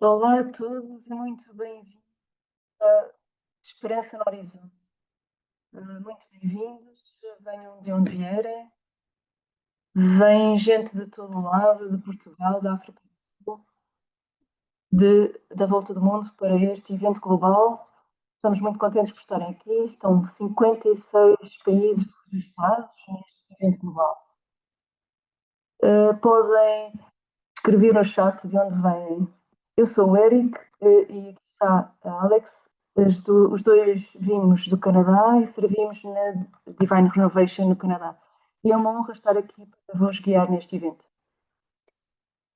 Olá a todos e muito bem-vindos à Esperança no Horizonte. Muito bem-vindos, venham de onde vierem. Vem gente de todo o lado, de Portugal, da África do Sul, da volta do mundo para este evento global. Estamos muito contentes por estarem aqui. Estão 56 países registrados neste evento global. Podem escrever no chat de onde vêm. Eu sou o Eric e aqui está a Alex. Os dois vimos do Canadá e servimos na Divine Renovation no Canadá. E é uma honra estar aqui para vos guiar neste evento.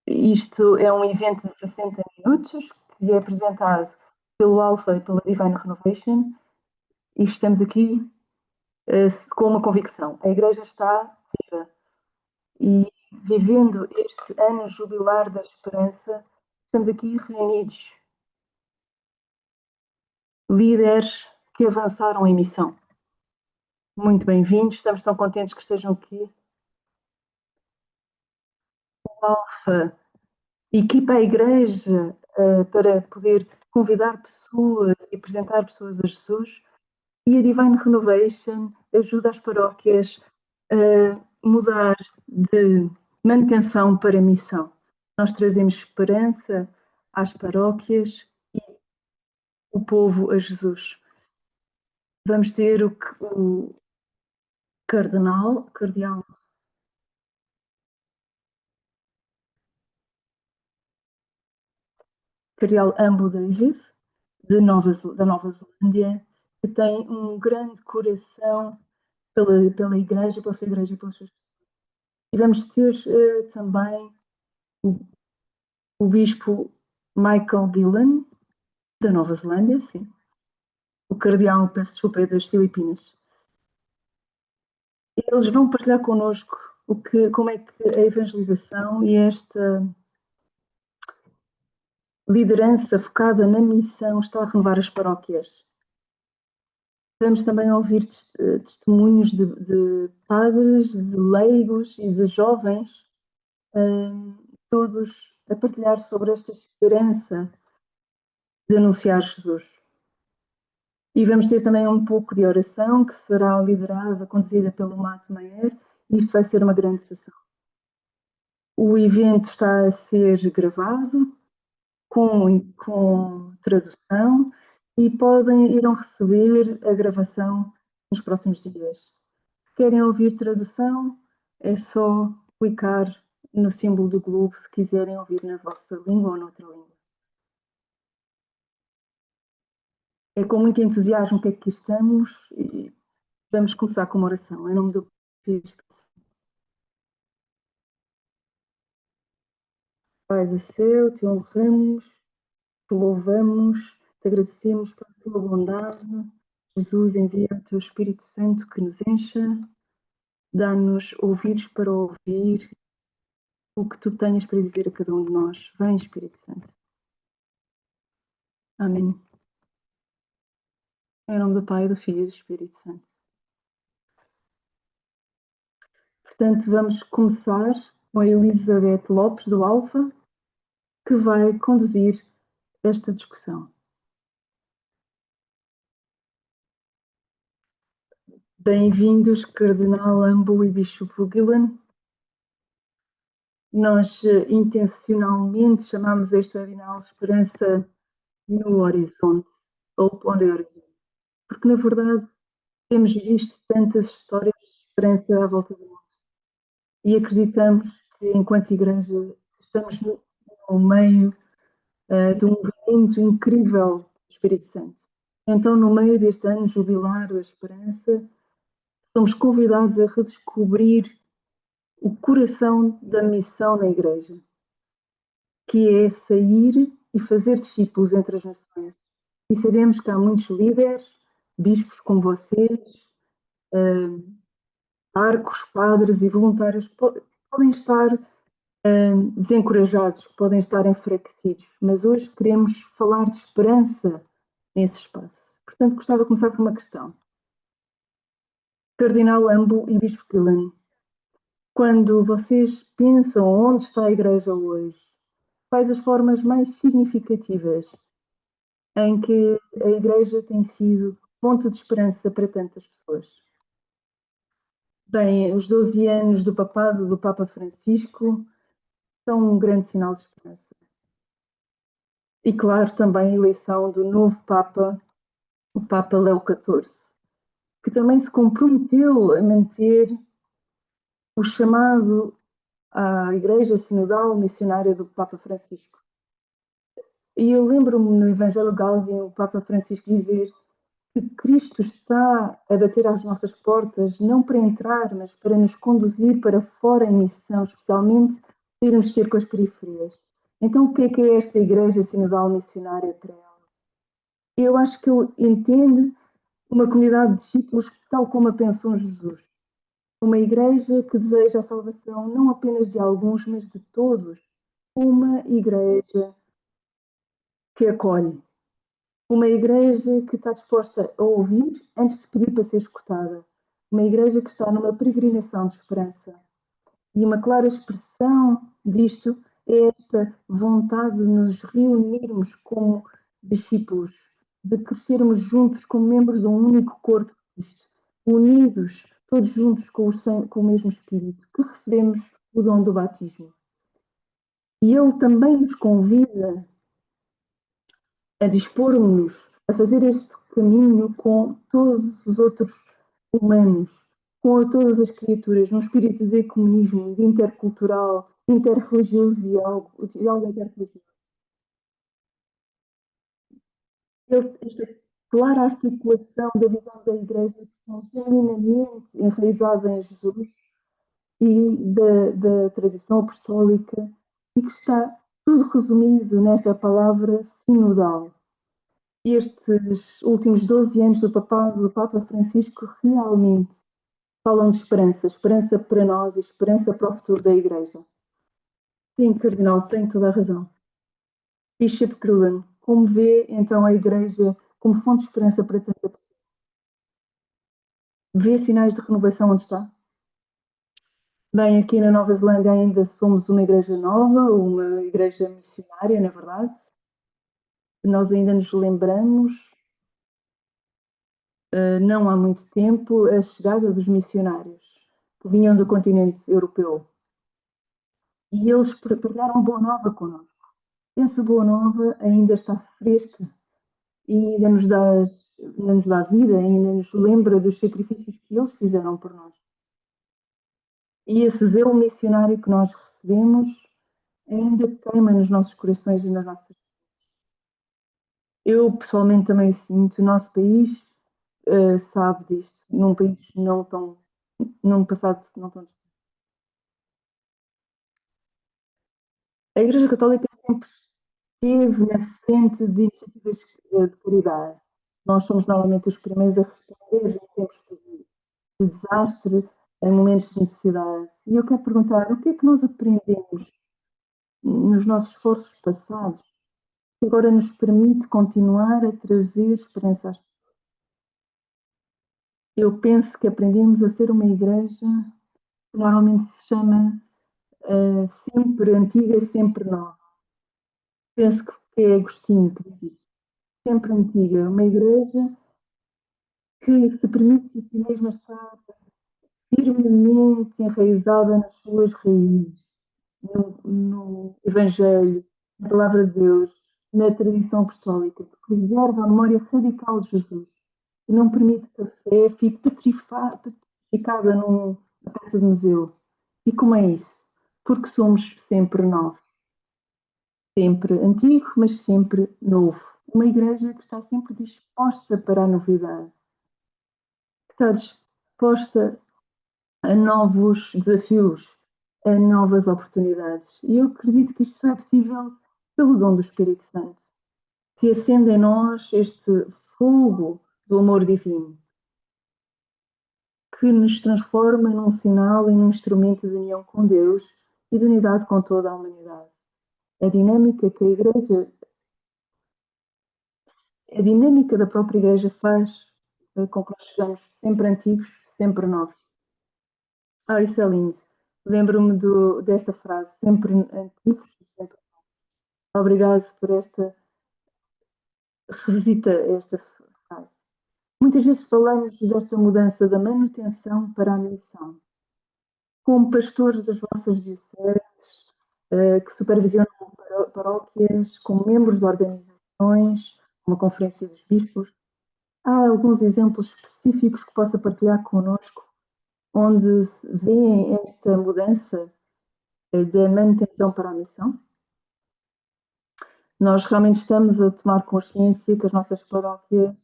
Isto é um evento de 60 minutos que é apresentado pelo Alpha e pela Divine Renovation e estamos aqui com uma convicção. A Igreja está viva e vivendo este ano jubilar da esperança, estamos aqui reunidos, líderes que avançaram em missão. Muito bem-vindos, estamos tão contentes que estejam aqui. O Alfa equipa a Igreja para poder convidar pessoas e apresentar pessoas a Jesus, e a Divine Renovation ajuda as paróquias a mudar de manutenção para missão. Nós trazemos esperança às paróquias e o povo a Jesus. Vamos ter o cardeal Ambo David, da Nova Zelândia, que tem um grande coração pela Igreja, pela sua Igreja e pelas suas pessoas. E vamos ter também o Bispo Michael Gillen, da Nova Zelândia, sim. O cardeal, peço desculpa, é das Filipinas. Eles vão partilhar connosco como é que a evangelização e esta liderança focada na missão está a renovar as paróquias. Vamos também ouvir testemunhos de padres, de leigos e de jovens, todos a partilhar sobre esta esperança de anunciar Jesus. E vamos ter também um pouco de oração, que será liderada, conduzida pelo Matt Meyer, e isto vai ser uma grande sessão. O evento está a ser gravado, com tradução, e irão receber a gravação nos próximos dias. Se querem ouvir tradução, é só clicar no símbolo do globo se quiserem ouvir na vossa língua ou noutra língua. É com muito entusiasmo que aqui estamos e vamos começar com uma oração. Em nome do Pai do céu, te honramos, te louvamos, te agradecemos pela tua bondade. Jesus, envia o teu Espírito Santo que nos encha, dá-nos ouvidos para ouvir o que tu tenhas para dizer a cada um de nós. Vem, Espírito Santo. Amém. Em nome do Pai, do Filho e do Espírito Santo. Portanto, vamos começar com a Elizabeth Lopes, do Alfa, que vai conduzir esta discussão. Bem-vindos, Cardenal Ambo e Bispo Gillen. Nós intencionalmente chamamos este webinar Esperança no Horizonte, ou on the Horizonte, porque na verdade temos visto tantas histórias de esperança à volta do mundo e acreditamos que enquanto Igreja estamos no meio de um movimento incrível do Espírito Santo. Então, no meio deste ano jubilar da esperança, somos convidados a redescobrir o coração da missão na Igreja, que é sair e fazer discípulos entre as nações. E sabemos que há muitos líderes, bispos como vocês, arcos, padres e voluntários que podem estar desencorajados, que podem estar enfraquecidos, mas hoje queremos falar de esperança nesse espaço. Portanto, gostava de começar por uma questão. Cardinal Ambo e Bispo Gillen, quando vocês pensam onde está a Igreja hoje, quais as formas mais significativas em que a Igreja tem sido fonte de esperança para tantas pessoas? Bem, os 12 anos do papado do Papa Francisco são um grande sinal de esperança. E, claro, também a eleição do novo Papa, o Papa Leão XIV, que também se comprometeu a manter o chamado à Igreja Sinodal Missionária do Papa Francisco. E eu lembro-me no Evangelho Gaudium o Papa Francisco dizer que Cristo está a bater às nossas portas, não para entrar, mas para nos conduzir para fora em missão, especialmente para irmos ter com as periferias. Então, o que é esta Igreja Sinodal Missionária para ela? Eu acho que eu entendo uma comunidade de discípulos tal como a pensou Jesus. Uma igreja que deseja a salvação não apenas de alguns, mas de todos. Uma igreja que acolhe. Uma igreja que está disposta a ouvir antes de pedir para ser escutada. Uma igreja que está numa peregrinação de esperança. E uma clara expressão disto é esta vontade de nos reunirmos como discípulos, de crescermos juntos como membros de um único corpo de Cristo, unidos, todos juntos com o mesmo Espírito, que recebemos o dom do batismo. E Ele também nos convida a dispormos-nos a fazer este caminho com todos os outros humanos, com todas as criaturas, num espírito de ecumenismo, de intercultural, interreligioso diálogo interreligioso. Esta clara articulação da visão da Igreja que está genuinamente enraizada em Jesus e da tradição apostólica e que está tudo resumido nesta palavra sinodal. Estes últimos 12 anos do papado do Papa Francisco realmente falam de esperança, esperança para nós e esperança para o futuro da Igreja. Sim, Cardinal, tem toda a razão. Bishop Cruden, como vê então a Igreja como fonte de esperança para tanta pessoa? Vê sinais de renovação onde está? Bem, aqui na Nova Zelândia ainda somos uma igreja nova, uma igreja missionária, na verdade. Nós ainda nos lembramos, não há muito tempo, a chegada dos missionários que vinham do continente europeu. E eles partilharam boa nova connosco. Essa boa nova ainda está fresca e ainda nos dá vida, ainda nos lembra dos sacrifícios que eles fizeram por nós. E esse zelo missionário que nós recebemos ainda queima nos nossos corações e nas nossas. Eu pessoalmente também sinto, o nosso país sabe disto, num país não tão, num passado não tão distante. A Igreja Católica sempre esteve na frente de iniciativas de caridade. Nós somos normalmente os primeiros a responder em tempos de desastre, em momentos de necessidade. E eu quero perguntar, o que é que nós aprendemos nos nossos esforços passados que agora nos permite continuar a trazer esperança às pessoas? Eu penso que aprendemos a ser uma igreja que normalmente se chama sempre antiga, sempre nova. Penso que é Agostinho que diz isso. Sempre antiga, uma igreja que se permite a si mesma estar firmemente enraizada nas suas raízes, no Evangelho, na Palavra de Deus, na tradição apostólica, que preserva a memória radical de Jesus e não permite que a fé fique petrificada numa peça de museu. E como é isso? Porque somos sempre novos. Sempre antigo, mas sempre novo. Uma igreja que está sempre disposta para a novidade, que está disposta a novos desafios, a novas oportunidades. E eu acredito que isto só é possível pelo dom do Espírito Santo, que acende em nós este fogo do amor divino, que nos transforma num sinal e num instrumento de união com Deus e de unidade com toda a humanidade. A dinâmica que a dinâmica da própria Igreja faz com que nós sejamos sempre antigos, sempre novos. Isso é lindo. Lembro-me desta frase, sempre antigos e sempre novos. Obrigado por esta revisita, esta frase. Muitas vezes falamos desta mudança da manutenção para a missão. Como pastores das vossas dioceses, que supervisionam paróquias, como membros de organizações, como a Conferência dos Bispos, há alguns exemplos específicos que possa partilhar connosco, onde vêem esta mudança da manutenção para a missão? Nós realmente estamos a tomar consciência que as nossas paróquias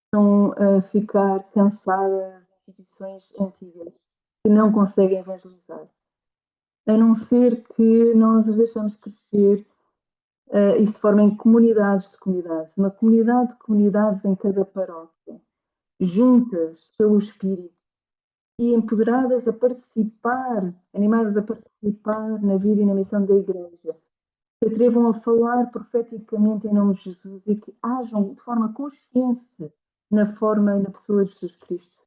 estão a ficar cansadas de instituições antigas, que não conseguem evangelizar. A não ser que nós as deixamos crescer e se formem comunidades de comunidades. Uma comunidade de comunidades em cada paróquia, juntas pelo Espírito e empoderadas a participar, animadas a participar na vida e na missão da Igreja. Se atrevam a falar profeticamente em nome de Jesus e que hajam de forma consciente na forma e na pessoa de Jesus Cristo.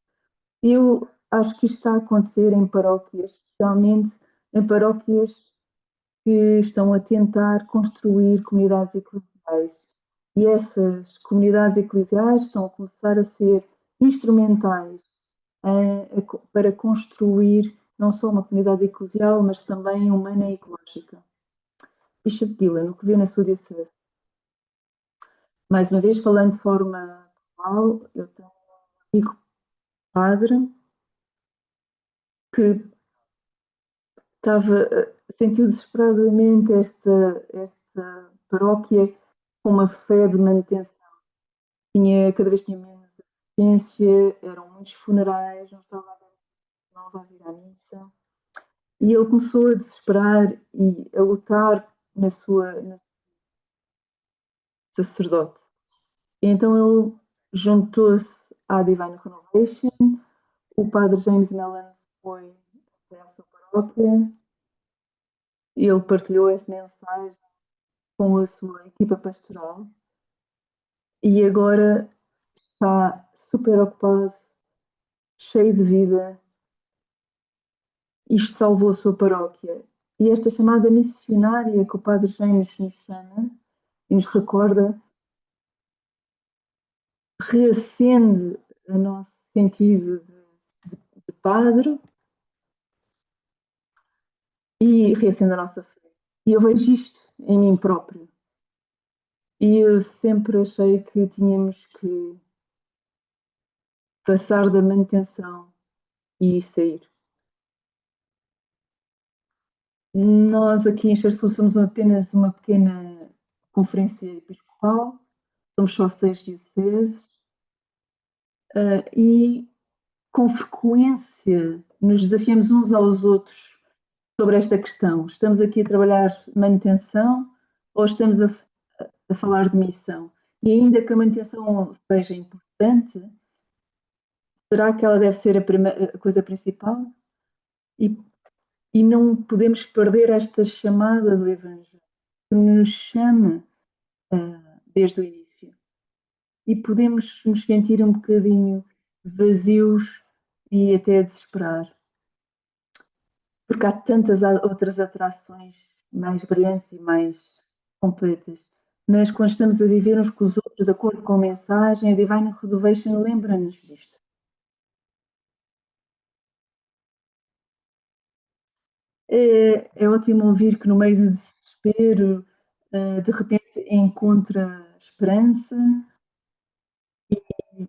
Eu acho que isto está a acontecer em paróquias, especialmente em paróquias que estão a tentar construir comunidades eclesiais. E essas comunidades eclesiais estão a começar a ser instrumentais para construir não só uma comunidade eclesial, mas também humana e ecológica. Bishop Dylan, o que vê na sua diocese? Mais uma vez, falando de forma pessoal, eu tenho um amigo padre que sentiu desesperadamente esta paróquia com uma fé de manutenção. Cada vez tinha menos assistência, eram muitos funerais, não estava a vir à missa. E ele começou a desesperar e a lutar na sua sacerdote. E então ele juntou-se à Divine Renovation. O padre James Mellon foi até à sua paróquia e ele partilhou essa mensagem com a sua equipa pastoral e agora está super ocupado, cheio de vida. Isto salvou a sua paróquia. E esta chamada missionária que o padre James nos chama e nos recorda reacende o nosso sentido de padre e reacende a nossa fé. E eu vejo isto em mim próprio. E eu sempre achei que tínhamos que passar da manutenção e sair. Nós aqui em Xerxes somos apenas uma pequena conferência episcopal, somos só 6 dioceses e com frequência nos desafiamos uns aos outros sobre esta questão. Estamos aqui a trabalhar manutenção ou estamos a falar de missão? E ainda que a manutenção seja importante, será que ela deve ser a coisa principal? E não podemos perder esta chamada do Evangelho, que nos chama desde o início. E podemos nos sentir um bocadinho vazios e até desesperar. Porque há tantas outras atrações mais brilhantes e mais completas. Mas quando estamos a viver uns com os outros de acordo com a mensagem, a Divine Renovation lembra-nos disto. É ótimo ouvir que no meio do desespero, de repente encontra esperança e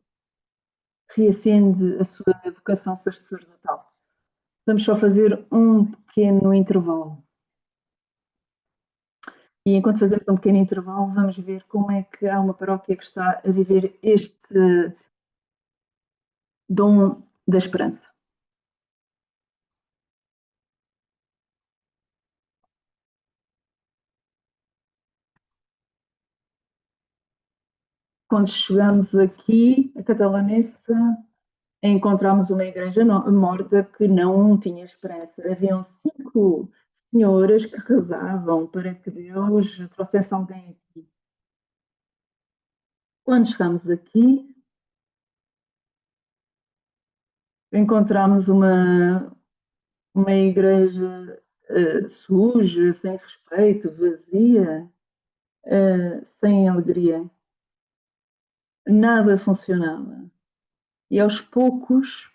reacende a sua vocação sacerdotal. Vamos só fazer um pequeno intervalo. E enquanto fazemos um pequeno intervalo, vamos ver como é que há uma paróquia que está a viver este dom da esperança. Quando chegamos aqui, a Catalanessa, encontramos uma igreja morta que não tinha esperança. Haviam 5 senhoras que rezavam para que Deus trouxesse alguém aqui. Quando chegamos aqui, encontramos uma igreja suja, sem respeito, vazia. sem alegria, nada funcionava. E aos poucos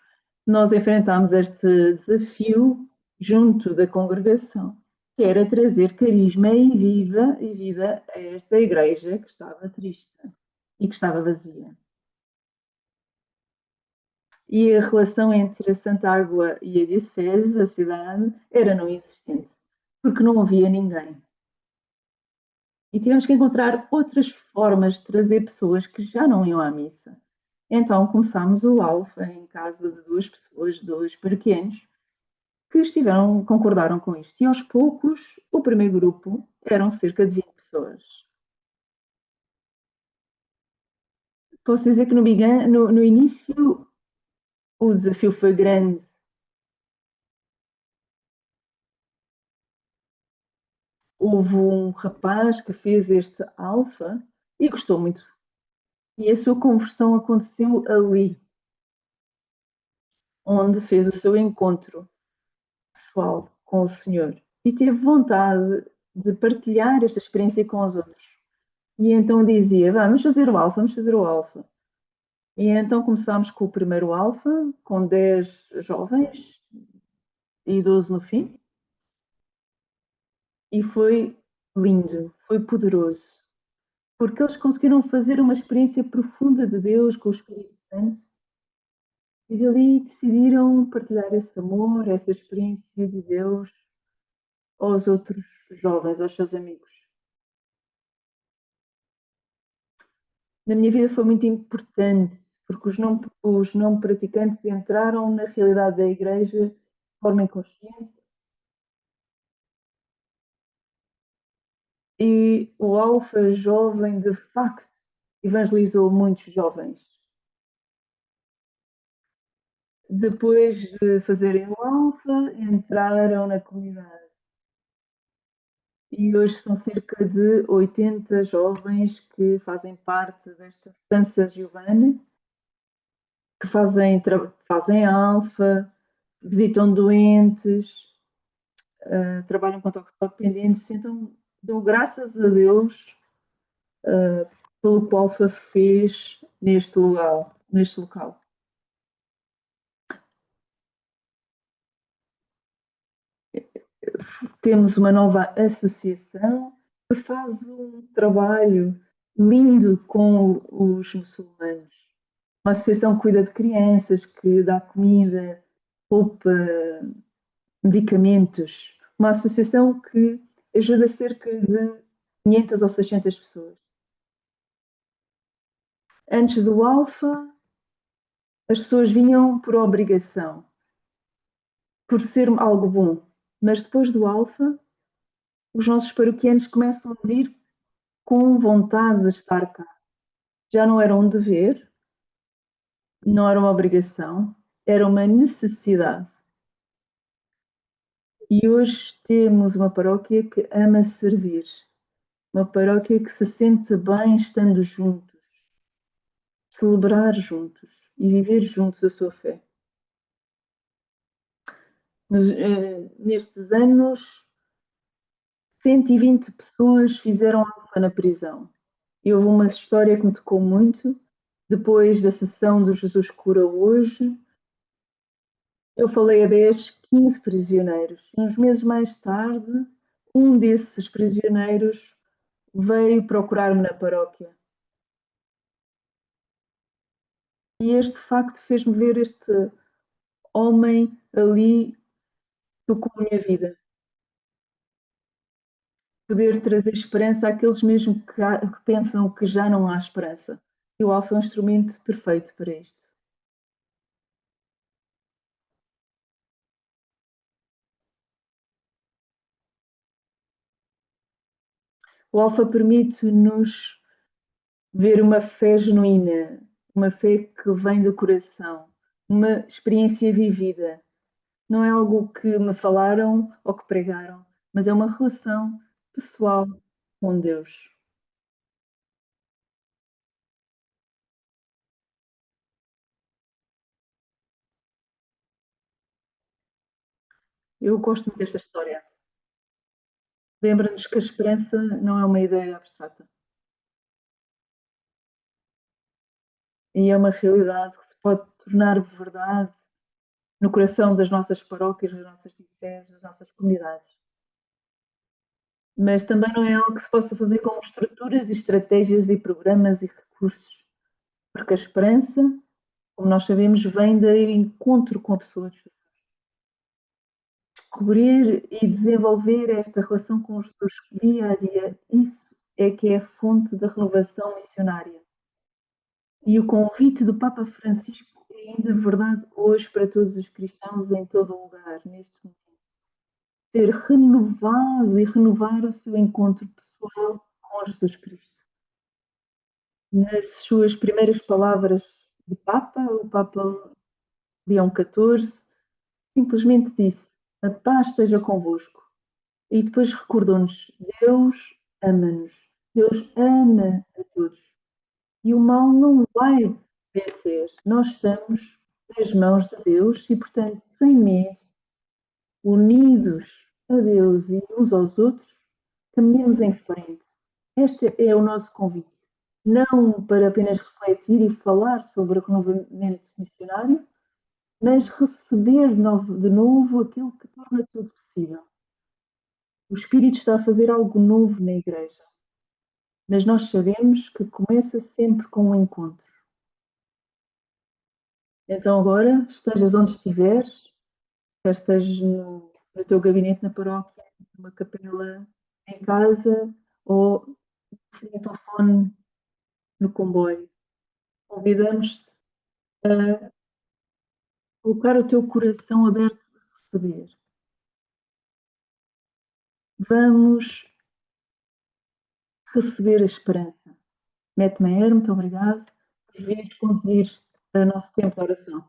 nós enfrentámos este desafio junto da congregação, que era trazer carisma e vida a esta igreja que estava triste e que estava vazia. E a relação entre a Santa Água e a Diocese, a cidade, era não existente, porque não havia ninguém. E tivemos que encontrar outras formas de trazer pessoas que já não iam à missa. Então começámos o Alfa em casa de duas pessoas, dois pequenos, que concordaram com isto. E aos poucos, o primeiro grupo eram cerca de 20 pessoas. Posso dizer que no início o desafio foi grande. Houve um rapaz que fez este alfa e gostou muito. E a sua conversão aconteceu ali, onde fez o seu encontro pessoal com o Senhor. E teve vontade de partilhar esta experiência com os outros. E então dizia: vamos fazer o alfa, vamos fazer o alfa. E então começámos com o primeiro alfa, com 10 jovens e 12 no fim. E foi lindo, foi poderoso, porque eles conseguiram fazer uma experiência profunda de Deus com o Espírito Santo e dali decidiram partilhar esse amor, essa experiência de Deus aos outros jovens, aos seus amigos. Na minha vida foi muito importante, porque os não praticantes entraram na realidade da igreja de forma inconsciente e o Alfa Jovem, de facto, evangelizou muitos jovens. Depois de fazerem o Alfa, entraram na comunidade. E hoje são cerca de 80 jovens que fazem parte desta Stança Giovanni, que fazem Alfa, visitam doentes, trabalham com toxicodependentes, então dou graças a Deus pelo que o Alfa fez neste local. Temos uma nova associação que faz um trabalho lindo com os muçulmanos. Uma associação que cuida de crianças, que dá comida, roupa, medicamentos. Uma associação que ajuda cerca de 500 ou 600 pessoas. Antes do Alfa, as pessoas vinham por obrigação, por ser algo bom. Mas depois do Alfa, os nossos paroquianos começam a vir com vontade de estar cá. Já não era um dever, não era uma obrigação, era uma necessidade. E hoje temos uma paróquia que ama servir, uma paróquia que se sente bem estando juntos, celebrar juntos e viver juntos a sua fé. Nestes anos, 120 pessoas fizeram alfa na prisão. E houve uma história que me tocou muito. Depois da sessão do Jesus Cura Hoje, eu falei a 10, 15 prisioneiros. Uns meses mais tarde, um desses prisioneiros veio procurar-me na paróquia. E este facto fez-me ver este homem ali tocou a minha vida. Poder trazer esperança àqueles mesmo que pensam que já não há esperança. E o Alfa é um instrumento perfeito para isto. O Alfa permite-nos ver uma fé genuína, uma fé que vem do coração, uma experiência vivida. Não é algo que me falaram ou que pregaram, mas é uma relação pessoal com Deus. Eu gosto muito desta história. lembra-nos que a esperança não é uma ideia abstrata. E é uma realidade que se pode tornar verdade no coração das nossas paróquias, das nossas dioceses, das nossas comunidades. Mas também não é algo que se possa fazer com estruturas e estratégias e programas e recursos, porque a esperança, como nós sabemos, vem do encontro com a pessoa de Jesus. Descobrir e desenvolver esta relação com Jesus dia a dia, isso é que é a fonte da renovação missionária. E o convite do Papa Francisco é ainda verdade hoje para todos os cristãos em todo o lugar, neste momento. Ser renovado e renovar o seu encontro pessoal com Jesus Cristo. Nas suas primeiras palavras de Papa, o Papa Leão XIV simplesmente disse: a paz esteja convosco. E depois recordou-nos: Deus ama-nos, Deus ama a todos. E o mal não vai vencer. Nós estamos nas mãos de Deus e, portanto, sem medo, unidos a Deus e uns aos outros, caminhamos em frente. Este é o nosso convite. Não para apenas refletir e falar sobre o renovamento missionário, mas receber de novo aquilo que torna tudo possível. O Espírito está a fazer algo novo na Igreja, mas nós sabemos que começa sempre com um encontro. Então agora, estejas onde estiveres, quer estejas no teu gabinete na paróquia, numa capela em casa ou no telefone no comboio, convidamos-te a colocar o teu coração aberto a receber. Vamos receber a esperança. Mete Maier, muito obrigado por vir conduzir o nosso tempo de oração.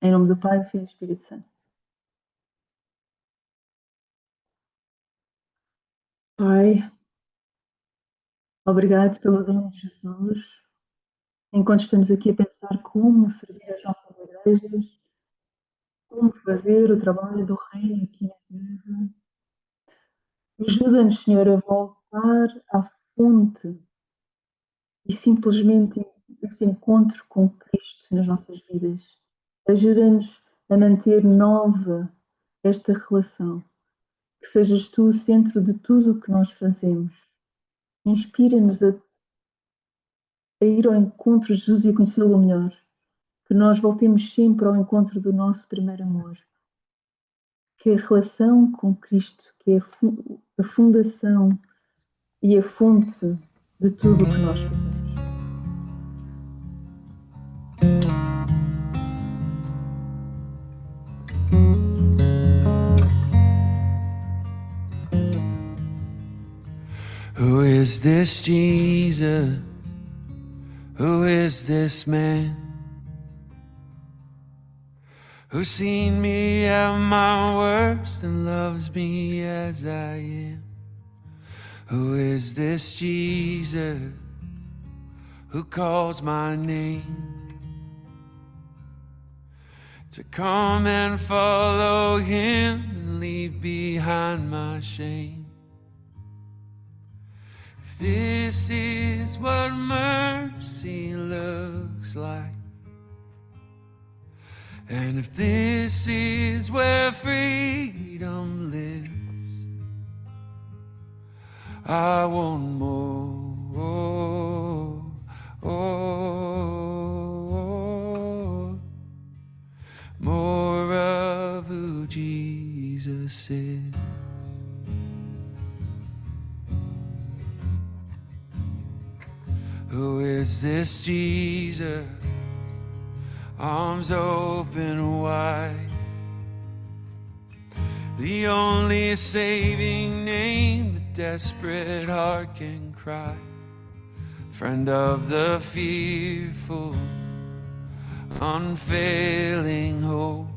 Em nome do Pai, do Filho e do Espírito Santo. Pai, obrigado pelo dom de Jesus. Enquanto estamos aqui a pensar como servir as nossas igrejas, como fazer o trabalho do Reino aqui na Terra, ajuda-nos, Senhor, a voltar à fonte e simplesmente esse encontro com Cristo nas nossas vidas. Ajuda-nos a manter nova esta relação. Que sejas tu o centro de tudo o que nós fazemos. Inspira-nos a ir ao encontro de Jesus e a conhecê-lo melhor. Que nós voltemos sempre ao encontro do nosso primeiro amor. Que a relação com Cristo, que é a fundação e a fonte de tudo o que nós fazemos. Who is this Jesus? Who is this man? Who's seen me at my worst and loves me as I am? Who is this Jesus who calls my name? To come and follow him and leave behind my shame. This is what mercy looks like. And if this is where freedom lives, I want more, more of who Jesus is. Who is this Jesus? Arms open wide. The only saving name a desperate heart can cry. Friend of the fearful, unfailing hope.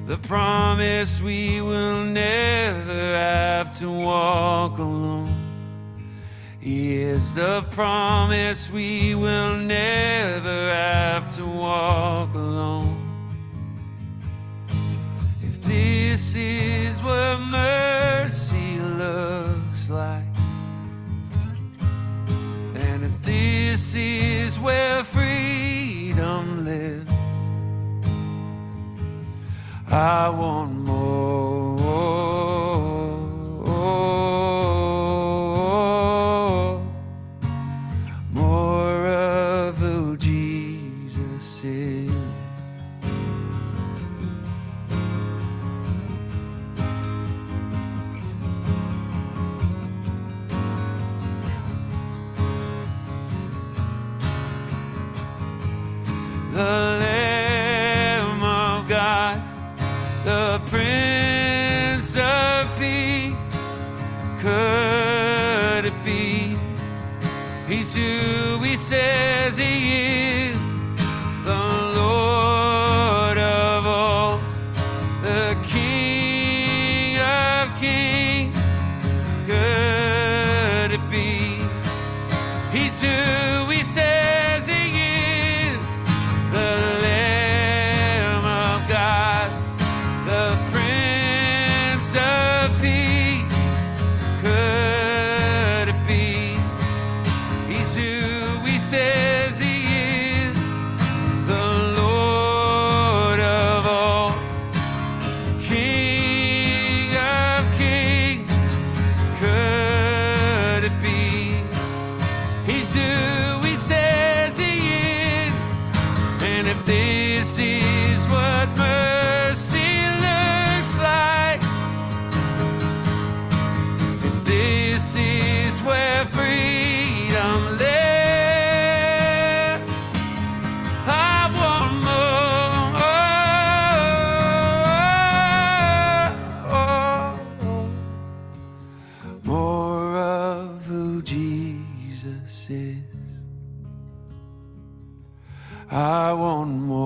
The promise we will never have to walk alone. He is the promise we will never have to walk alone. If this is what mercy this is where freedom lives. I want more of who Jesus is. The Lamb of God, the Prince of Peace, could it be? He's who he says he is, the Lord of all, the King of Kings. Could it be? He's who he says he is, the Lamb of God, the Prince of Peace. Could it be? He's who he says he is, the Lord of all, King of Kings. Could it be? He's who he says he is. And if this is what mercy looks like, if this is where freedom lives, I want more of who Jesus is. I want more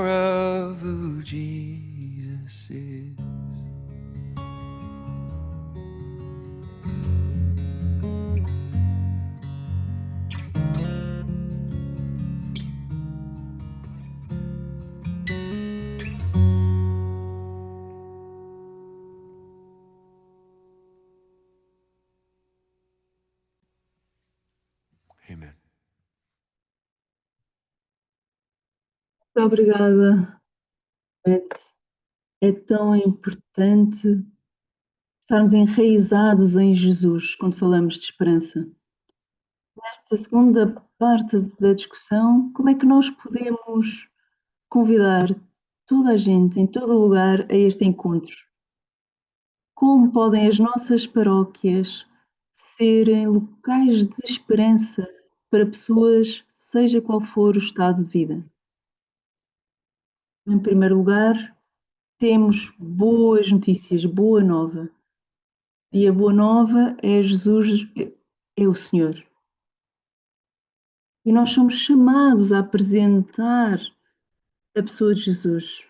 of who Jesus is. Amen. Muito obrigada, Beth. É tão importante estarmos enraizados em Jesus quando falamos de esperança. Nesta segunda parte da discussão, como é que nós podemos convidar toda a gente, em todo lugar, a este encontro? Como podem as nossas paróquias serem locais de esperança para pessoas, seja qual for o estado de vida? Em primeiro lugar, temos boas notícias, boa nova. E a boa nova é Jesus, é o Senhor. E nós somos chamados a apresentar a pessoa de Jesus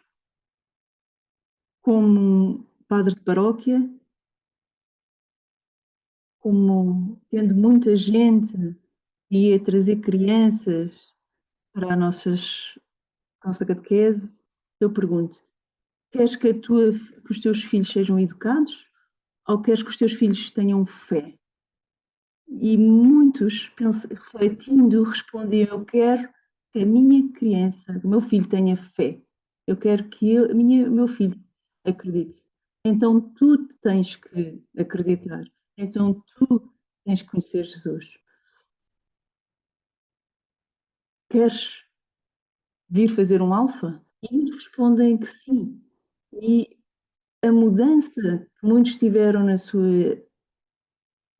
como padre de paróquia, como tendo muita gente e a trazer crianças para a nossa catequese. Eu pergunto, queres que os teus filhos sejam educados ou queres que os teus filhos tenham fé? E muitos, refletindo, respondiam, eu quero que a minha criança, o meu filho tenha fé. Eu quero que o meu filho acredite. Então tu tens que acreditar. Então tu tens que conhecer Jesus. Queres vir fazer um alfa? E muitos respondem que sim. E a mudança que muitos tiveram na sua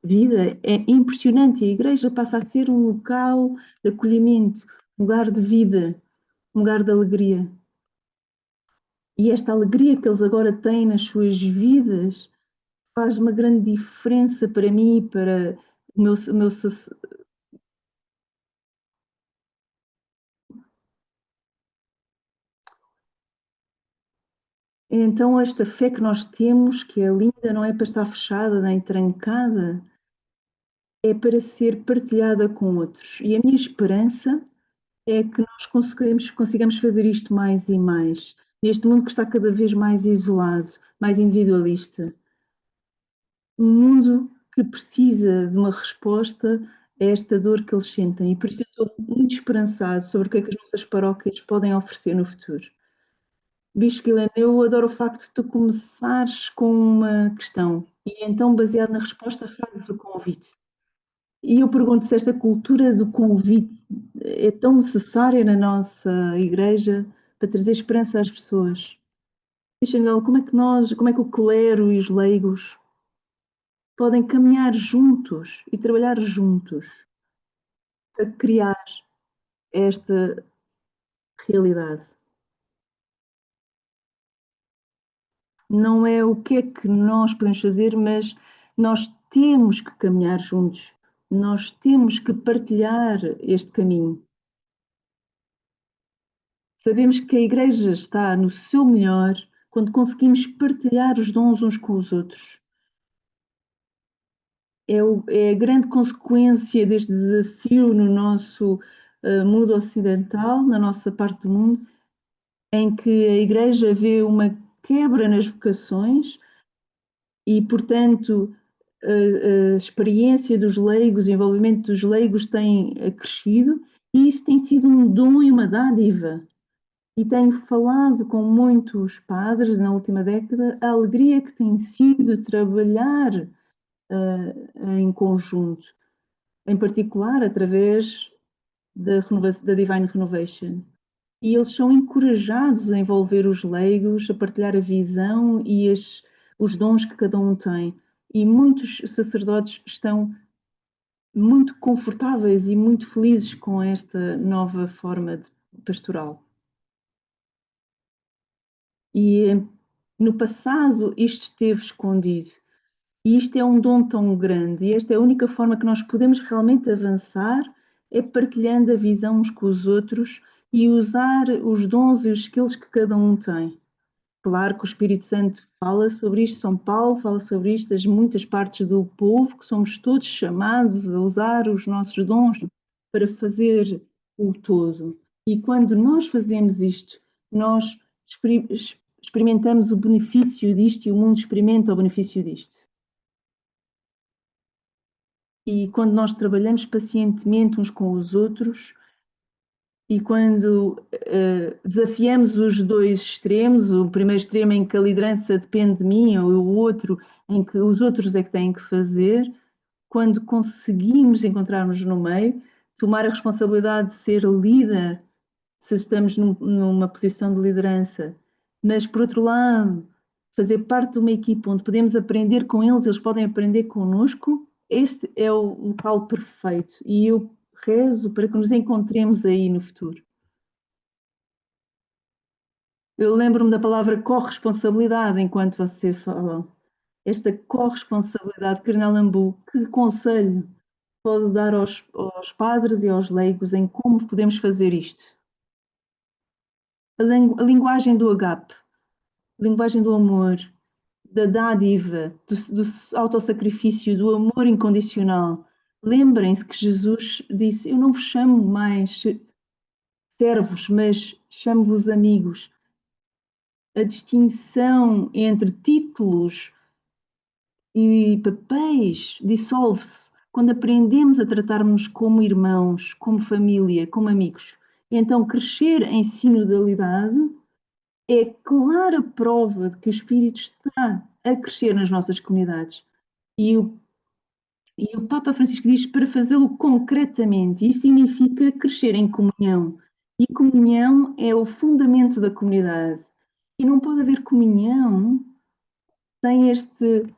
vida é impressionante. A igreja passa a ser um local de acolhimento, um lugar de vida, um lugar de alegria. E esta alegria que eles agora têm nas suas vidas faz uma grande diferença para mim e para o meu Então esta fé que nós temos, que é linda, não é para estar fechada nem trancada, é para ser partilhada com outros. E a minha esperança é que nós consigamos fazer isto mais e mais. Neste mundo que está cada vez mais isolado, mais individualista. Um mundo que precisa de uma resposta a esta dor que eles sentem. E por isso eu estou muito esperançado sobre o que é que as nossas paróquias podem oferecer no futuro. Bispo Guilherme, eu adoro o facto de tu começares com uma questão e então, baseado na resposta, fazes o convite. E eu pergunto se esta cultura do convite é tão necessária na nossa igreja para trazer esperança às pessoas. Xangal, como é que o clero e os leigos podem caminhar juntos e trabalhar juntos para criar esta realidade? Não é o que é que nós podemos fazer, mas nós temos que caminhar juntos, nós temos que partilhar este caminho. Sabemos que a Igreja está no seu melhor quando conseguimos partilhar os dons uns com os outros. É a grande consequência deste desafio no nosso mundo ocidental, na nossa parte do mundo, em que a Igreja vê uma quebra nas vocações e, portanto, a experiência dos leigos, o envolvimento dos leigos tem crescido e isso tem sido um dom e uma dádiva. E tenho falado com muitos padres na última década a alegria que tem sido trabalhar em conjunto, em particular através da Divine Renovation. E eles são encorajados a envolver os leigos, a partilhar a visão e os dons que cada um tem. E muitos sacerdotes estão muito confortáveis e muito felizes com esta nova forma de pastoral. E no passado isto esteve escondido. E isto é um dom tão grande. E esta é a única forma que nós podemos realmente avançar, é partilhando a visão uns com os outros e usar os dons e os skills que cada um tem. Claro que o Espírito Santo fala sobre isto, São Paulo fala sobre isto, as muitas partes do povo, que somos todos chamados a usar os nossos dons para fazer o todo. E quando nós fazemos isto, nós experimentamos o benefício disto e o mundo experimenta o benefício disto. E quando nós trabalhamos pacientemente uns com os outros, e quando desafiamos os dois extremos, o primeiro extremo em que a liderança depende de mim, ou o outro em que os outros é que têm que fazer, quando conseguimos encontrarmos no meio, tomar a responsabilidade de ser líder, se estamos numa posição de liderança, mas por outro lado, fazer parte de uma equipa onde podemos aprender com eles, eles podem aprender connosco, este é o local perfeito e eu rezo para que nos encontremos aí no futuro. Eu lembro-me da palavra corresponsabilidade enquanto você fala. Esta corresponsabilidade, Carnal Lambu, que conselho pode dar aos padres e aos leigos em como podemos fazer isto? A linguagem do agape, a linguagem do amor, da dádiva, do autossacrifício, do amor incondicional. Lembrem-se que Jesus disse: Eu não vos chamo mais servos, mas chamo-vos amigos. A distinção entre títulos e papéis dissolve-se quando aprendemos a tratar-nos como irmãos, como família, como amigos. Então, crescer em sinodalidade é clara prova de que o Espírito está a crescer nas nossas comunidades. E o Papa Francisco diz para fazê-lo concretamente. Isso significa crescer em comunhão. E comunhão é o fundamento da comunidade. E não pode haver comunhão sem esta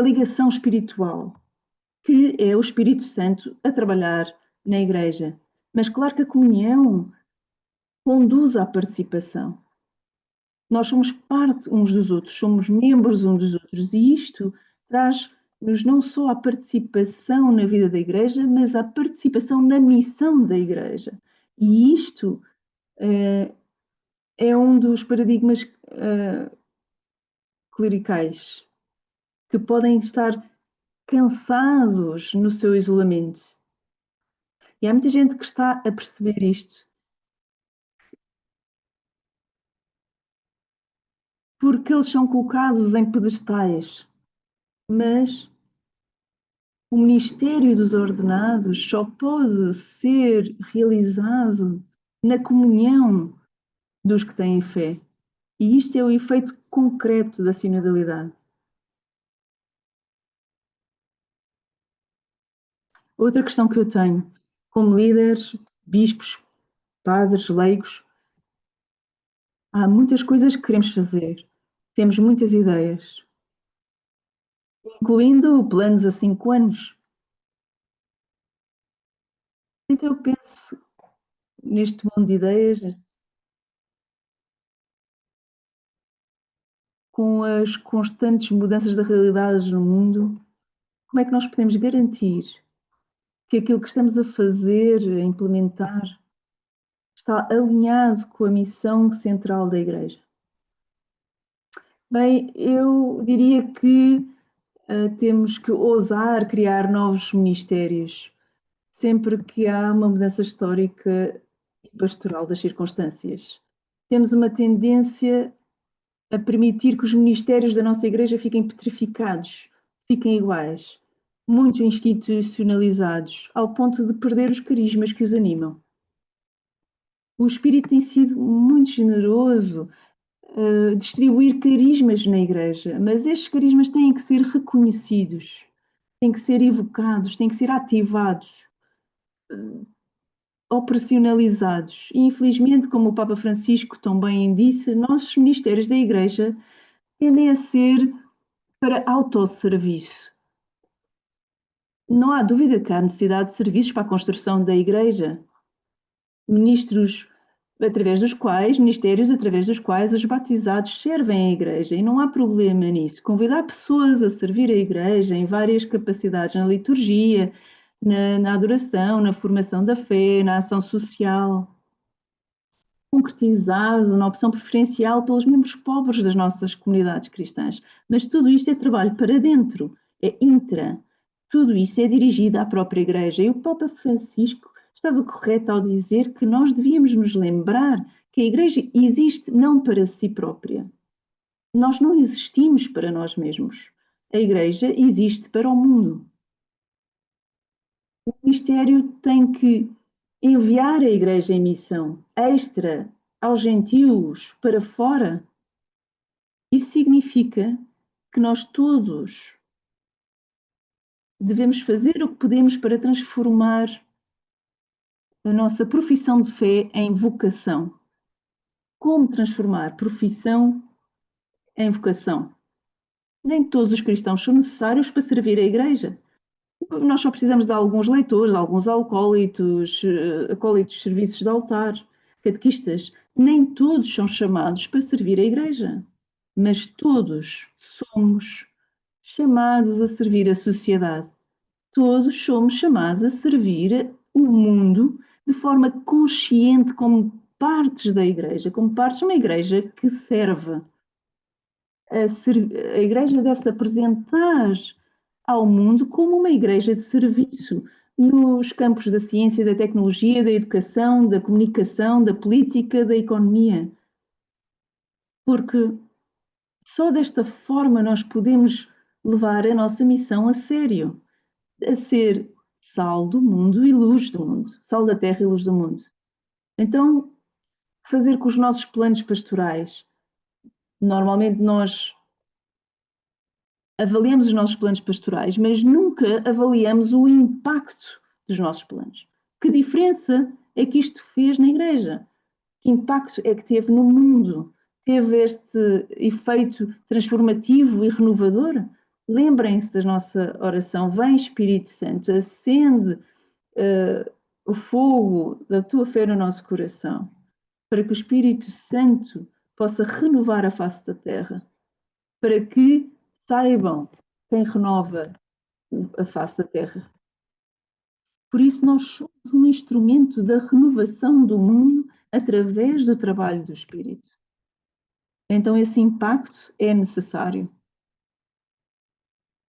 ligação espiritual, que é o Espírito Santo a trabalhar na Igreja. Mas claro que a comunhão conduz à participação. Nós somos parte uns dos outros, somos membros uns dos outros, e isto traz-nos não só a participação na vida da Igreja, mas a participação na missão da Igreja. E isto é um dos paradigmas clericais que podem estar cansados no seu isolamento. E há muita gente que está a perceber isto. porque eles são colocados em pedestais, mas o ministério dos ordenados só pode ser realizado na comunhão dos que têm fé. E isto é o efeito concreto da sinodalidade. Outra questão que eu tenho, como líderes, bispos, padres, leigos, há muitas coisas que queremos fazer, temos muitas ideias, incluindo planos a 5 anos. Então eu penso neste mundo de ideias, com as constantes mudanças de realidades no mundo, como é que nós podemos garantir que aquilo que estamos a fazer, a implementar, está alinhado com a missão central da Igreja? Bem, eu diria que temos que ousar criar novos ministérios, sempre que há uma mudança histórica e pastoral das circunstâncias. Temos uma tendência a permitir que os ministérios da nossa Igreja fiquem petrificados, fiquem iguais, muito institucionalizados, ao ponto de perder os carismas que os animam. O Espírito tem sido muito generoso a distribuir carismas na Igreja, mas estes carismas têm que ser reconhecidos, têm que ser evocados, têm que ser ativados, operacionalizados. E, infelizmente, como o Papa Francisco também disse, nossos ministérios da Igreja tendem a ser para autosserviço. Não há dúvida que há necessidade de serviços para a construção da Igreja, ministérios através dos quais os batizados servem a Igreja, e não há problema nisso. Convidar pessoas a servir a Igreja em várias capacidades, na liturgia, na adoração, na formação da fé, na ação social, concretizado na opção preferencial pelos membros pobres das nossas comunidades cristãs. Mas tudo isto é trabalho para dentro, é intra. Tudo isso é dirigido à própria Igreja. E o Papa Francisco estava correto ao dizer que nós devíamos nos lembrar que a Igreja existe não para si própria. Nós não existimos para nós mesmos. A Igreja existe para o mundo. O Ministério tem que enviar a Igreja em missão extra aos gentios para fora. Isso significa que nós todos devemos fazer o que podemos para transformar a nossa profissão de fé em vocação. Como transformar profissão em vocação? Nem todos os cristãos são necessários para servir a Igreja. Nós só precisamos de alguns leitores, alguns acólitos, serviços de altar, catequistas. Nem todos são chamados para servir a Igreja, mas todos somos chamados a servir a sociedade. Todos somos chamados a servir o mundo de forma consciente, como partes da Igreja, como partes de uma Igreja que serve. A Igreja deve se apresentar ao mundo como uma igreja de serviço nos campos da ciência, da tecnologia, da educação, da comunicação, da política, da economia. Porque só desta forma nós podemos levar a nossa missão a sério, a ser sal do mundo e luz do mundo, sal da terra e luz do mundo. Então, fazer com os nossos planos pastorais. Normalmente nós avaliamos os nossos planos pastorais, mas nunca avaliamos o impacto dos nossos planos. Que diferença é que isto fez na Igreja? Que impacto é que teve no mundo? Teve este efeito transformativo e renovador? Lembrem-se da nossa oração. Vem, Espírito Santo, acende o fogo da tua fé no nosso coração, para que o Espírito Santo possa renovar a face da terra, para que saibam quem renova a face da terra. Por isso, nós somos um instrumento da renovação do mundo através do trabalho do Espírito. Então, esse impacto é necessário.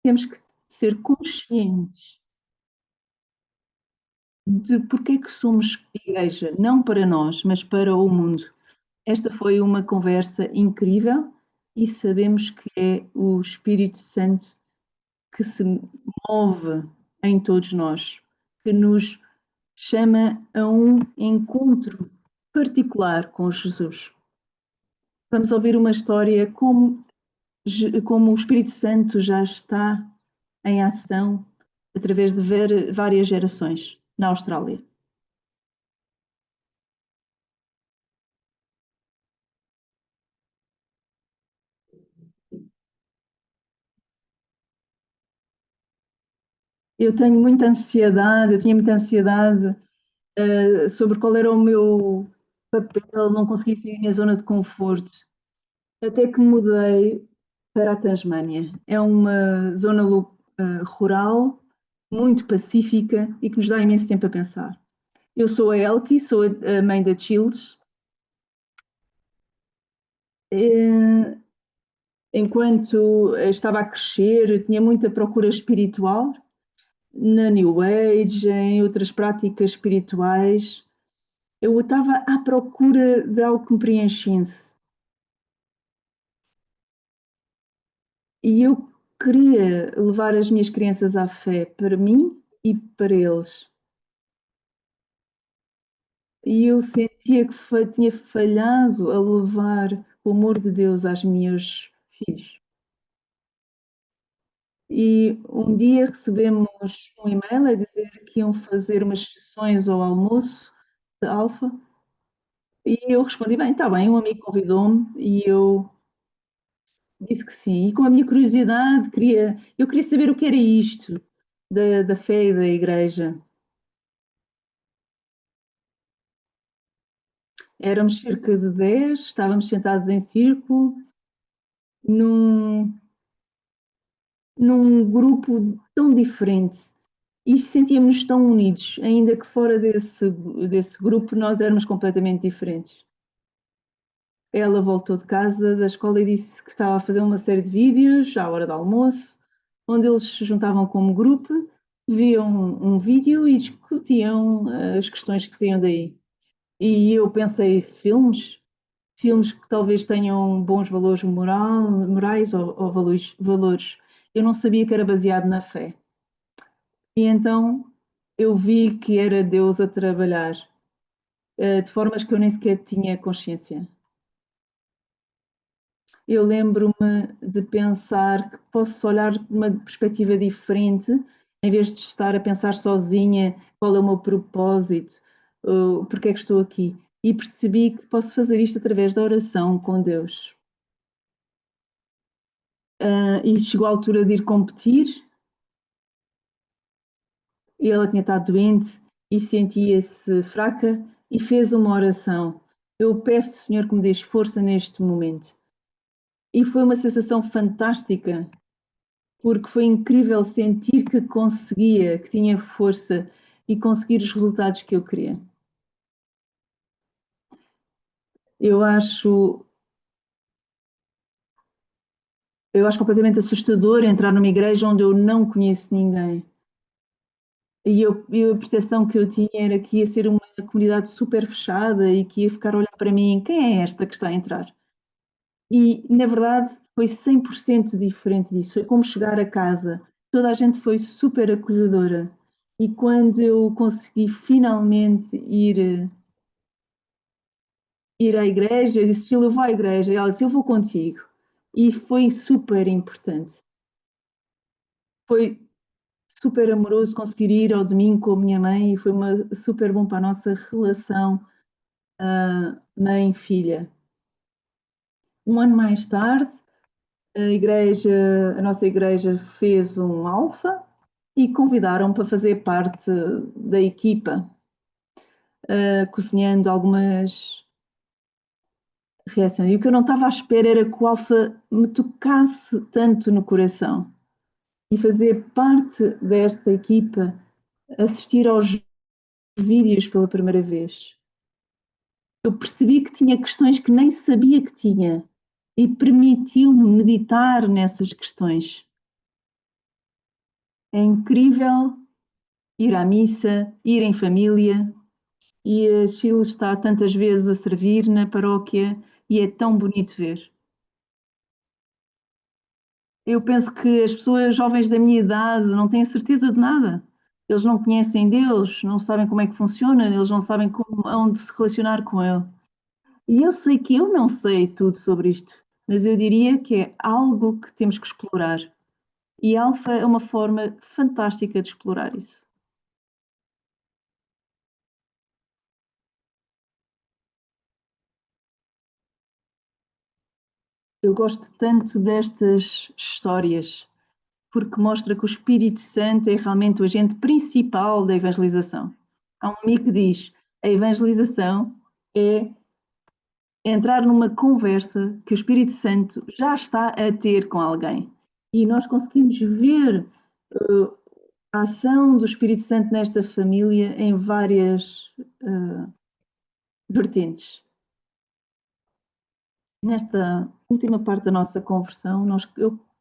Temos que ser conscientes de porque é que somos igreja, não para nós, mas para o mundo. Esta foi uma conversa incrível. e sabemos que é o Espírito Santo que se move em todos nós, que nos chama a um encontro particular com Jesus. Vamos ouvir uma história como o Espírito Santo já está em ação através de várias gerações na Austrália. Eu tinha muita ansiedade sobre qual era o meu papel, não conseguia sair da minha zona de conforto, até que mudei para a Tasmânia. É uma zona rural, muito pacífica e que nos dá imenso tempo a pensar. Eu sou a Elke, sou a mãe da Childes. Enquanto estava a crescer, tinha muita procura espiritual na New Age, em outras práticas espirituais. Eu estava à procura de algo que me preenchesse. E eu queria levar as minhas crianças à fé para mim e para eles. E eu sentia que tinha falhado a levar o amor de Deus aos meus filhos. E um dia recebemos um e-mail a dizer que iam fazer umas sessões ao almoço de Alfa. E eu respondi, bem, está bem, um amigo convidou-me e eu disse que sim. E com a minha curiosidade, eu queria saber o que era isto da fé e da igreja. Éramos cerca de 10, estávamos sentados em círculo, num, num grupo tão diferente e sentíamos-nos tão unidos, ainda que fora desse grupo nós éramos completamente diferentes. Ela voltou de casa da escola e disse que estava a fazer uma série de vídeos à hora do almoço, onde eles se juntavam como grupo, viam um vídeo e discutiam as questões que saíam daí. E eu pensei, filmes que talvez tenham bons valores morais ou valores. Eu não sabia que era baseado na fé. E então eu vi que era Deus a trabalhar de formas que eu nem sequer tinha consciência. Eu lembro-me de pensar que posso olhar de uma perspectiva diferente, em vez de estar a pensar sozinha qual é o meu propósito, porque é que estou aqui. E percebi que posso fazer isto através da oração com Deus. E chegou a altura de ir competir, e ela tinha estado doente e sentia-se fraca e fez uma oração. Eu peço, Senhor, que me dês força neste momento. E foi uma sensação fantástica, porque foi incrível sentir que conseguia, que tinha força e conseguir os resultados que eu queria. Eu acho, eu acho completamente assustador entrar numa igreja onde eu não conheço ninguém. E a percepção que eu tinha era que ia ser uma comunidade super fechada e que ia ficar a olhar para mim, quem é esta que está a entrar? E, na verdade, foi 100% diferente disso. Foi como chegar a casa. Toda a gente foi super acolhedora. E quando eu consegui finalmente ir à igreja, eu disse, filha, eu vou à igreja. E ela disse, eu vou contigo. E foi super importante. Foi super amoroso conseguir ir ao domingo com a minha mãe e foi super bom para a nossa relação mãe-filha. Um ano mais tarde, a nossa igreja fez um alfa e convidaram para fazer parte da equipa, cozinhando algumas reações. E o que eu não estava à espera era que o alfa me tocasse tanto no coração. E fazer parte desta equipa, assistir aos vídeos pela primeira vez. Eu percebi que tinha questões que nem sabia que tinha e permitiu-me meditar nessas questões. É incrível ir à missa, ir em família, e a Chile está tantas vezes a servir na paróquia e é tão bonito ver. Eu penso que as pessoas jovens da minha idade não têm certeza de nada. Eles não conhecem Deus, não sabem como é que funciona, eles não sabem como, onde se relacionar com Ele. E eu sei que eu não sei tudo sobre isto, mas eu diria que é algo que temos que explorar. E Alfa é uma forma fantástica de explorar isso. Eu gosto tanto destas histórias, porque mostra que o Espírito Santo é realmente o agente principal da evangelização. Há um amigo que diz: a evangelização é entrar numa conversa que o Espírito Santo já está a ter com alguém. E nós conseguimos ver a ação do Espírito Santo nesta família em várias vertentes. Nesta última parte da nossa conversão,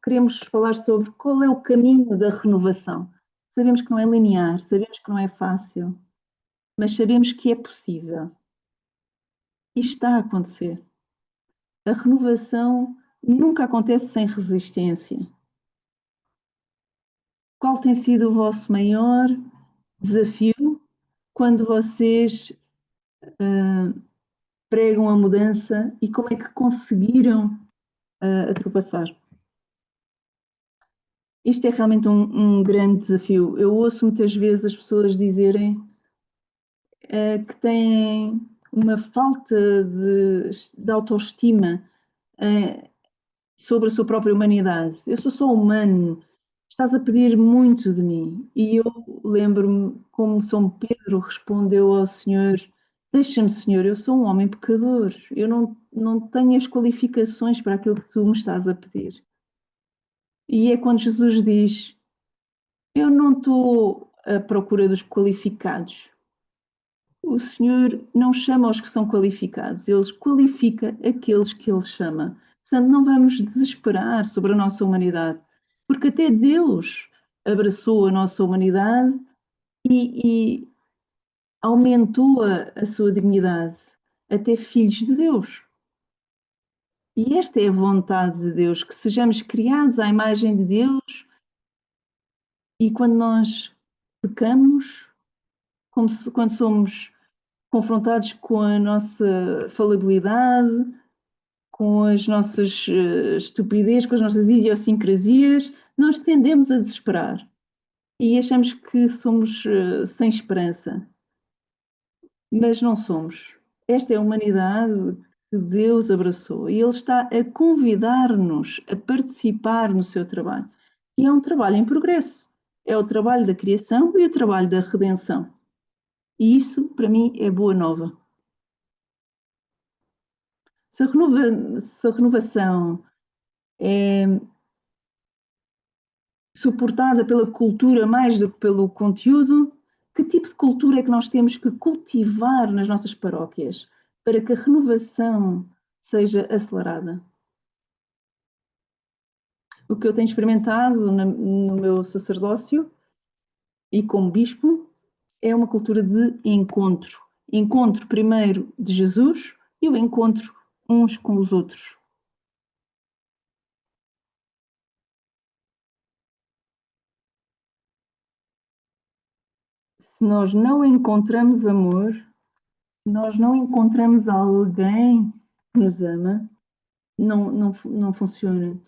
queremos falar sobre qual é o caminho da renovação. Sabemos que não é linear, sabemos que não é fácil, mas sabemos que é possível. E está a acontecer. A renovação nunca acontece sem resistência. Qual tem sido o vosso maior desafio quando vocês pregam a mudança e como é que conseguiram ultrapassar? Isto é realmente um grande desafio. Eu ouço muitas vezes as pessoas dizerem que têm uma falta de autoestima sobre a sua própria humanidade. Eu sou só humano, estás a pedir muito de mim. E eu lembro-me como São Pedro respondeu ao Senhor: Deixa-me, Senhor, eu sou um homem pecador, eu não tenho as qualificações para aquilo que tu me estás a pedir. E é quando Jesus diz: Eu não estou à procura dos qualificados. O Senhor não chama os que são qualificados, Ele qualifica aqueles que Ele chama. Portanto, não vamos desesperar sobre a nossa humanidade, porque até Deus abraçou a nossa humanidade e aumentou a sua dignidade, até filhos de Deus. E esta é a vontade de Deus, que sejamos criados à imagem de Deus e quando nós pecamos, quando somos confrontados com a nossa falabilidade, com as nossas estupidez, com as nossas idiosincrasias, nós tendemos a desesperar e achamos que somos sem esperança, mas não somos. Esta é a humanidade que Deus abraçou e Ele está a convidar-nos a participar no seu trabalho. E é um trabalho em progresso. É o trabalho da criação e o trabalho da redenção. E isso, para mim, é boa nova. Se a renovação é suportada pela cultura mais do que pelo conteúdo, que tipo de cultura é que nós temos que cultivar nas nossas paróquias para que a renovação seja acelerada? O que eu tenho experimentado no meu sacerdócio e como bispo é uma cultura de encontro. Encontro primeiro de Jesus e o encontro uns com os outros. Se nós não encontramos amor, se nós não encontramos alguém que nos ama, não funciona.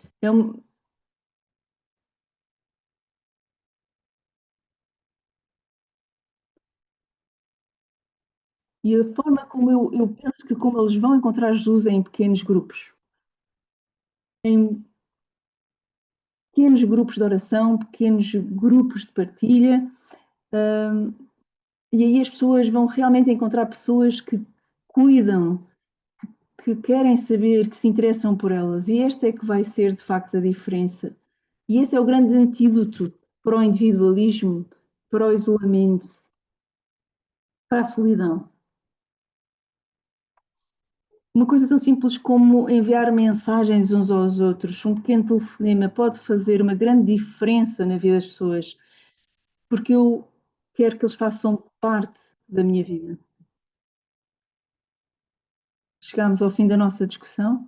E a forma como eu penso que como eles vão encontrar Jesus é em pequenos grupos. Em pequenos grupos de oração, pequenos grupos de partilha, e aí as pessoas vão realmente encontrar pessoas que cuidam, que querem saber, que se interessam por elas. E esta é que vai ser de facto a diferença. E esse é o grande antídoto para o individualismo, para o isolamento, para a solidão. Uma coisa tão simples como enviar mensagens uns aos outros, um pequeno telefonema pode fazer uma grande diferença na vida das pessoas, porque eu quero que eles façam parte da minha vida. Chegámos ao fim da nossa discussão.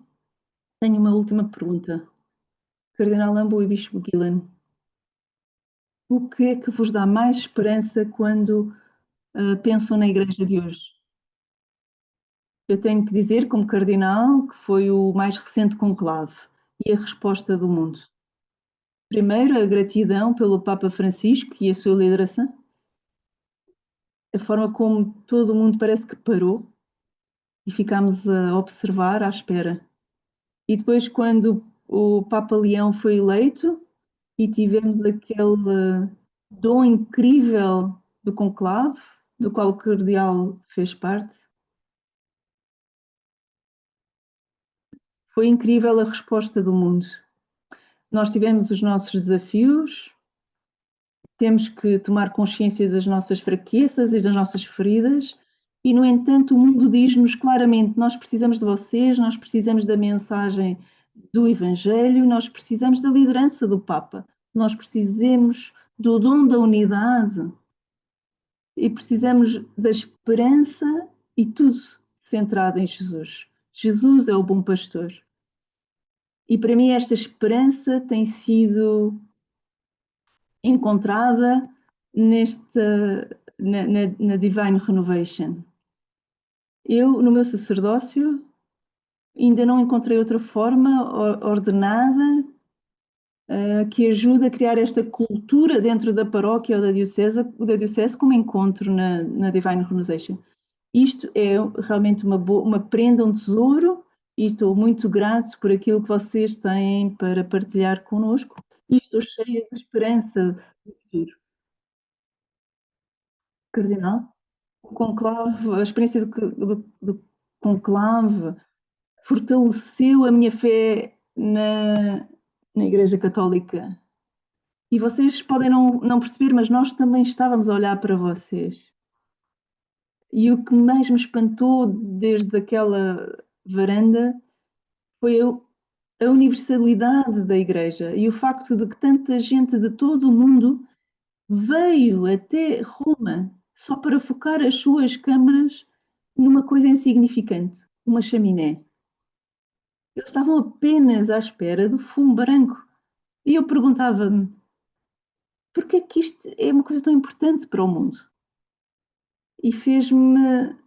Tenho uma última pergunta. Cardeal Ambo e Bispo Gillen, o que é que vos dá mais esperança quando pensam na Igreja de hoje? Eu tenho que dizer, como Cardinal, que foi o mais recente conclave e a resposta do mundo. Primeiro, a gratidão pelo Papa Francisco e a sua liderança, a forma como todo o mundo parece que parou e ficámos a observar à espera. E depois, quando o Papa Leão foi eleito e tivemos aquele dom incrível do conclave, do qual o cardeal fez parte, foi incrível a resposta do mundo. Nós tivemos os nossos desafios, temos que tomar consciência das nossas fraquezas e das nossas feridas, e, no entanto, o mundo diz-nos claramente: nós precisamos de vocês, nós precisamos da mensagem do Evangelho, nós precisamos da liderança do Papa, nós precisamos do dom da unidade e precisamos da esperança e tudo centrado em Jesus. Jesus é o bom pastor. E para mim esta esperança tem sido encontrada na Divine Renovation. Eu, no meu sacerdócio, ainda não encontrei outra forma ordenada que ajude a criar esta cultura dentro da paróquia ou da diocese como encontro na Divine Renovation. Isto é realmente uma prenda, um tesouro, e estou muito grato por aquilo que vocês têm para partilhar connosco, e estou cheia de esperança do futuro. Cardinal, o conclave, a experiência do conclave fortaleceu a minha fé na Igreja Católica. E vocês podem não perceber, mas nós também estávamos a olhar para vocês. E o que mais me espantou desde aquela varanda foi a universalidade da Igreja e o facto de que tanta gente de todo o mundo veio até Roma só para focar as suas câmaras numa coisa insignificante, uma chaminé. Eles estavam apenas à espera do fumo branco. E eu perguntava-me, porquê é que isto é uma coisa tão importante para o mundo? E fez-me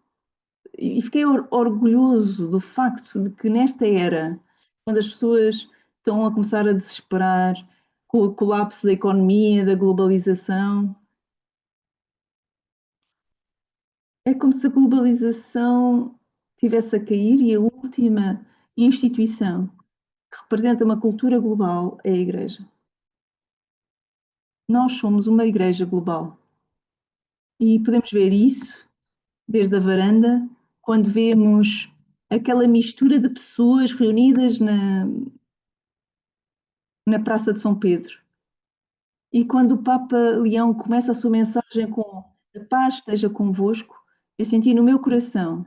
e fiquei orgulhoso do facto de que nesta era, quando as pessoas estão a começar a desesperar com o colapso da economia, da globalização, é como se a globalização tivesse a cair e a última instituição que representa uma cultura global é a Igreja. Nós somos uma Igreja global e podemos ver isso desde a varanda, quando vemos aquela mistura de pessoas reunidas na Praça de São Pedro. E quando o Papa Leão começa a sua mensagem com a paz esteja convosco, eu senti no meu coração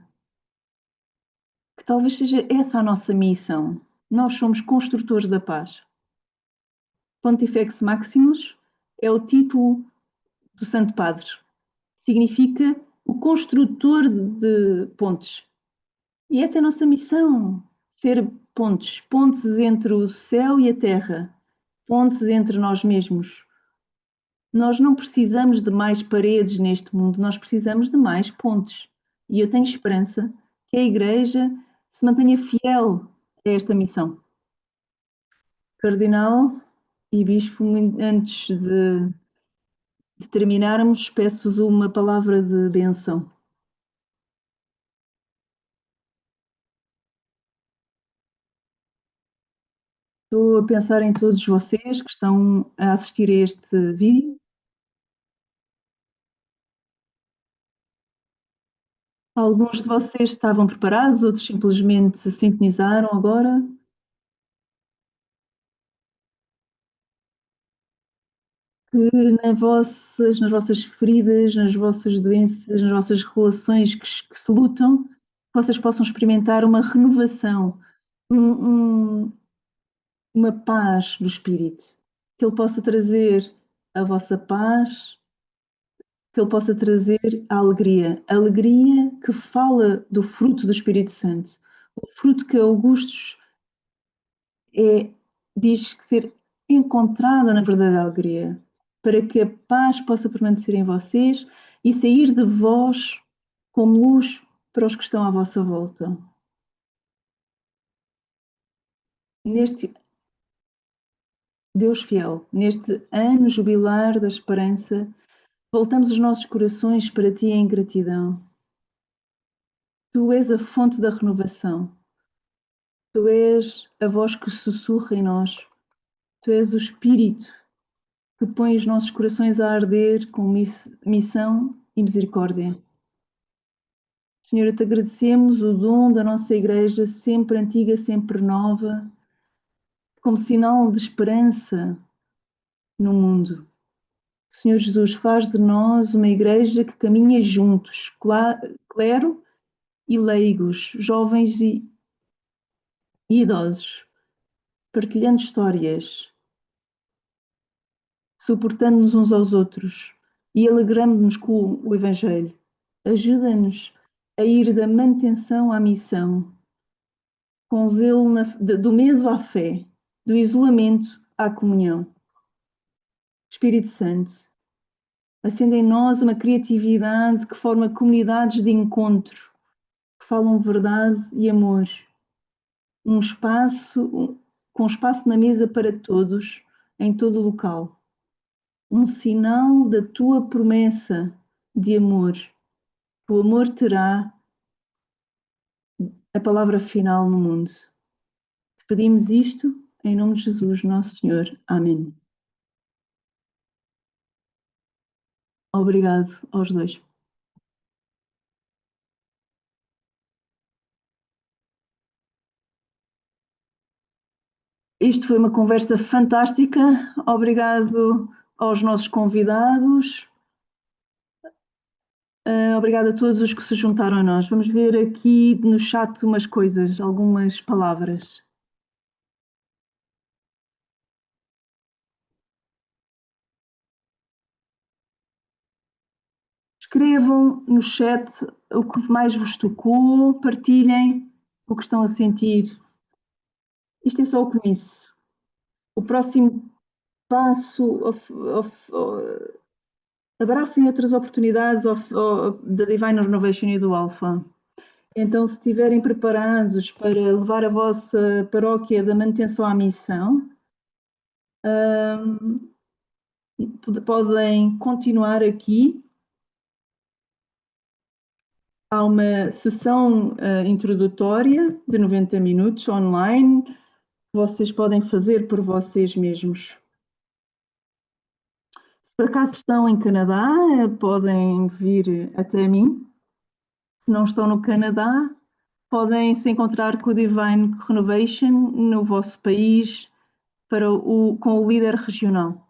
que talvez seja essa a nossa missão. Nós somos construtores da paz. Pontifex Maximus é o título do Santo Padre. Significa o construtor de pontes. E essa é a nossa missão, ser pontes, pontes entre o céu e a terra, pontes entre nós mesmos. Nós não precisamos de mais paredes neste mundo, nós precisamos de mais pontes. E eu tenho esperança que a Igreja se mantenha fiel a esta missão. Cardinal e Bispo, antes de terminarmos, peço-vos uma palavra de benção. Estou a pensar em todos vocês que estão a assistir a este vídeo. Alguns de vocês estavam preparados, outros simplesmente se sintonizaram agora. Que nas vossas feridas, nas vossas doenças, nas vossas relações que se lutam, vocês possam experimentar uma renovação, uma paz do espírito. Que Ele possa trazer a vossa paz, que Ele possa trazer a alegria que fala do fruto do Espírito Santo. O fruto que Augustus é diz que ser encontrada na verdadeira alegria, para que a paz possa permanecer em vocês e sair de vós como luz para os que estão à vossa volta. Neste Deus fiel, neste ano jubilar da esperança, voltamos os nossos corações para ti em gratidão. Tu és a fonte da renovação. Tu és a voz que sussurra em nós. Tu és o Espírito que põe os nossos corações a arder com missão e misericórdia. Senhor, te agradecemos o dom da nossa Igreja, sempre antiga, sempre nova, como sinal de esperança no mundo. Senhor Jesus, faz de nós uma Igreja que caminha juntos, clero e leigos, jovens e idosos, partilhando histórias, suportando-nos uns aos outros e alegrando-nos com o Evangelho. Ajuda-nos a ir da manutenção à missão, com zelo do medo à fé, do isolamento à comunhão. Espírito Santo, acende em nós uma criatividade que forma comunidades de encontro, que falam verdade e amor. Com espaço na mesa para todos, em todo o local. Um sinal da tua promessa de amor. O amor terá a palavra final no mundo. Pedimos isto em nome de Jesus, nosso Senhor. Amém. Obrigado aos dois. Isto foi uma conversa fantástica. Obrigado aos nossos convidados. Obrigada a todos os que se juntaram a nós. Vamos ver aqui no chat umas coisas, algumas palavras. Escrevam no chat o que mais vos tocou, partilhem o que estão a sentir. Isto é só o começo. O próximo passo, abracem outras oportunidades da Divine Renovation e do Alpha. Então, se estiverem preparados para levar a vossa paróquia da manutenção à missão, podem continuar aqui. Há uma sessão introdutória de 90 minutos online que vocês podem fazer por vocês mesmos. Se por acaso estão em Canadá, podem vir até mim. Se não estão no Canadá, podem se encontrar com o Divine Renovation no vosso país com o líder regional.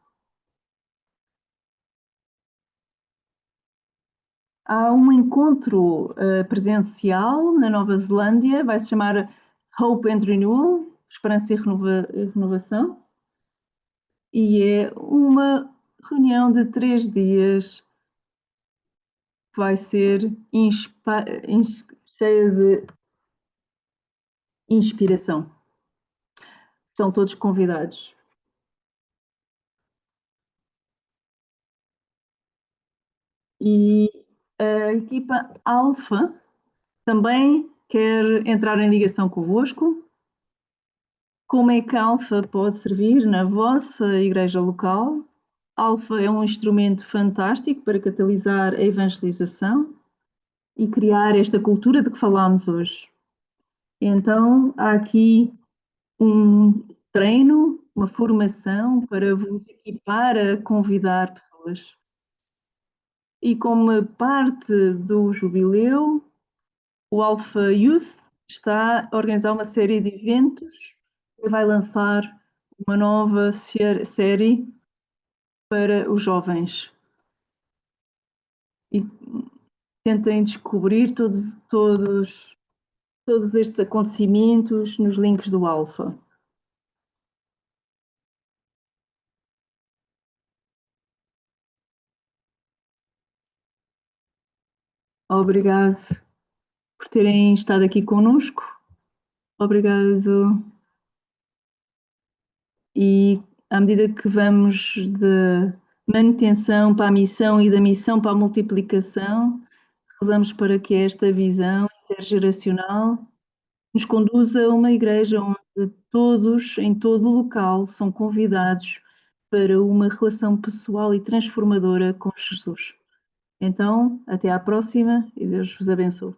Há um encontro presencial na Nova Zelândia, vai se chamar Hope and Renewal, Esperança e Renovação, e é uma reunião de 3 dias que vai ser cheia de inspiração. São todos convidados. E a equipa Alpha também quer entrar em ligação convosco. Como é que a Alpha pode servir na vossa igreja local? Alpha é um instrumento fantástico para catalisar a evangelização e criar esta cultura de que falámos hoje. Então, há aqui um treino, uma formação para vos equipar a convidar pessoas. E como parte do jubileu, o Alpha Youth está a organizar uma série de eventos e vai lançar uma nova série para os jovens. E tentem descobrir todos estes acontecimentos nos links do Alpha. Obrigado por terem estado aqui conosco. Obrigado e à medida que vamos de manutenção para a missão e da missão para a multiplicação, rezamos para que esta visão intergeracional nos conduza a uma igreja onde todos, em todo o local, são convidados para uma relação pessoal e transformadora com Jesus. Então, até à próxima e Deus vos abençoe.